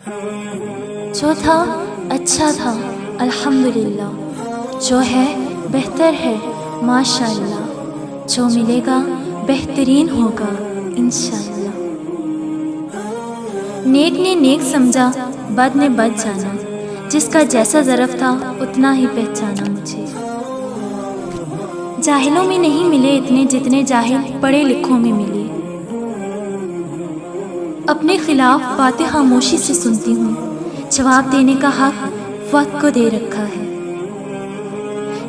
جو تھا اچھا تھا الحمدللہ، جو ہے بہتر ہے ماشاءاللہ، جو ملے گا بہترین ہوگا انشاءاللہ۔ نیک نے نیک سمجھا، بد نے بد جانا، جس کا جیسا ظرف تھا اتنا ہی پہچانا مجھے۔ جاہلوں میں نہیں ملے اتنے جتنے جاہل پڑھے لکھوں میں ملے۔ اپنے خلاف باتیں خاموشی سے سنتی ہوں، جواب دینے کا حق وقت کو دے رکھا ہے۔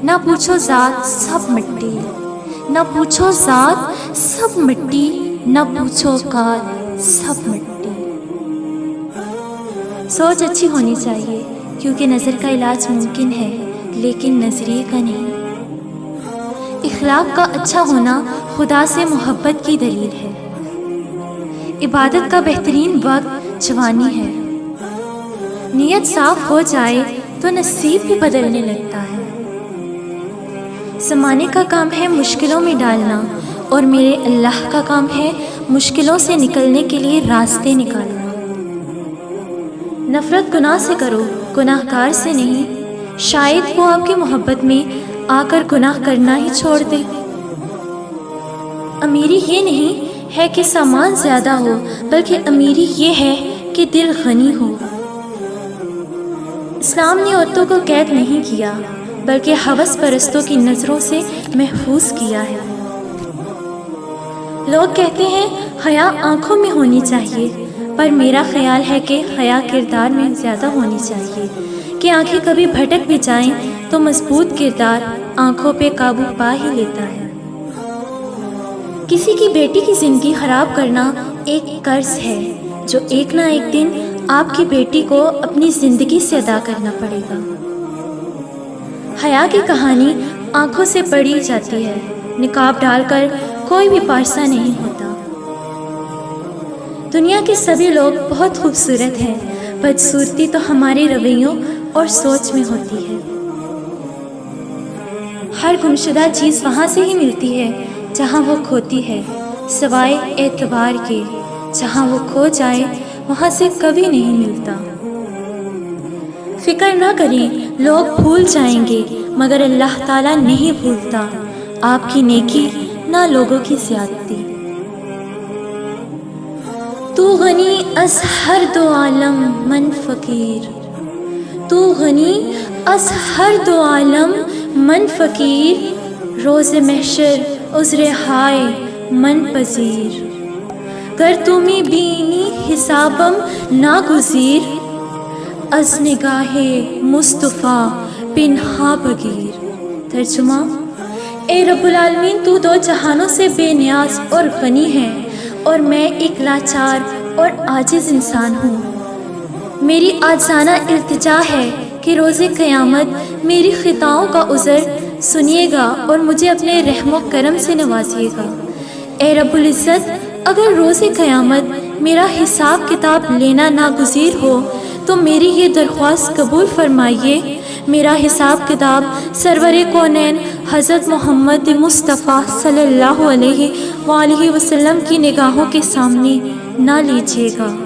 نہ پوچھو ذات سب مٹی، نہ پوچھو ذات سب مٹی، نہ پوچھو اوقات سب مٹی۔ سوچ اچھی ہونی چاہیے کیونکہ نظر کا علاج ممکن ہے لیکن نظریے کا نہیں۔ اخلاق کا اچھا ہونا خدا سے محبت کی دلیل ہے۔ عبادت کا بہترین وقت جوانی ہے۔ نیت صاف ہو جائے تو نصیب بھی بدلنے لگتا ہے۔ زمانے کا کام ہے مشکلوں میں ڈالنا اور میرے اللہ کا کام ہے مشکلوں سے نکلنے کے لیے راستے نکالنا۔ نفرت گناہ سے کرو، گناہ گار سے نہیں، شاید وہ آپ کی محبت میں آ کر گناہ کرنا ہی چھوڑ دے۔ امیری یہ نہیں ہے کہ سامان زیادہ ہو، بلکہ امیری یہ ہے کہ دل غنی ہو۔ اسلام نے عورتوں کو قید نہیں کیا بلکہ ہوس پرستوں کی نظروں سے محفوظ کیا ہے۔ لوگ کہتے ہیں حیا آنکھوں میں ہونی چاہیے، پر میرا خیال ہے کہ حیا کردار میں زیادہ ہونی چاہیے کہ آنکھیں کبھی بھٹک بھی جائیں تو مضبوط کردار آنکھوں پہ قابو پا ہی لیتا ہے۔ کسی کی بیٹی کی زندگی خراب کرنا ایک قرض ہے جو ایک نہ ایک دن آپ کی بیٹی کو اپنی زندگی سے ادا کرنا پڑے گا۔ حیا کی کہانی آنکھوں سے پڑھی جاتی ہے، نقاب ڈال کر کوئی بھی پارسا نہیں ہوتا۔ دنیا کے سبھی لوگ بہت خوبصورت ہیں، بدصورتی تو ہمارے رویوں اور سوچ میں ہوتی ہے۔ ہر گمشدہ چیز وہاں سے ہی ملتی ہے جہاں وہ کھوتی ہے، سوائے اعتبار کے، جہاں وہ کھو جائے وہاں سے کبھی نہیں ملتا۔ فکر نہ کریں، لوگ بھول جائیں گے مگر اللہ تعالیٰ نہیں بھولتا آپ کی نیکی نہ لوگوں کی زیادتی۔ تو غنی از ہر دو عالم من فقیر، تو غنی از ہر دو عالم من فقیر، روز محشر عذر ہائے من پذیر، گر تمی بینی حسابم ناگزیر، از نگاہ مصطفیٰ پنہا بگیر۔ ترجمہ: اے رب العالمین، تو دو جہانوں سے بے نیاز اور غنی ہے اور میں ایک لاچار اور عاجز انسان ہوں۔ میری عاجزانہ التجا ہے کہ روز قیامت میری خطاؤں کا عذر سنیے گا اور مجھے اپنے رحم و کرم سے نوازیے گا۔ اے رب العزت، اگر روز قیامت میرا حساب کتاب لینا ناگزیر ہو تو میری یہ درخواست قبول فرمائیے، میرا حساب کتاب سرور کونین حضرت محمد مصطفیٰ صلی اللہ علیہ وآلہ وسلم کی نگاہوں کے سامنے نہ لیجیے گا۔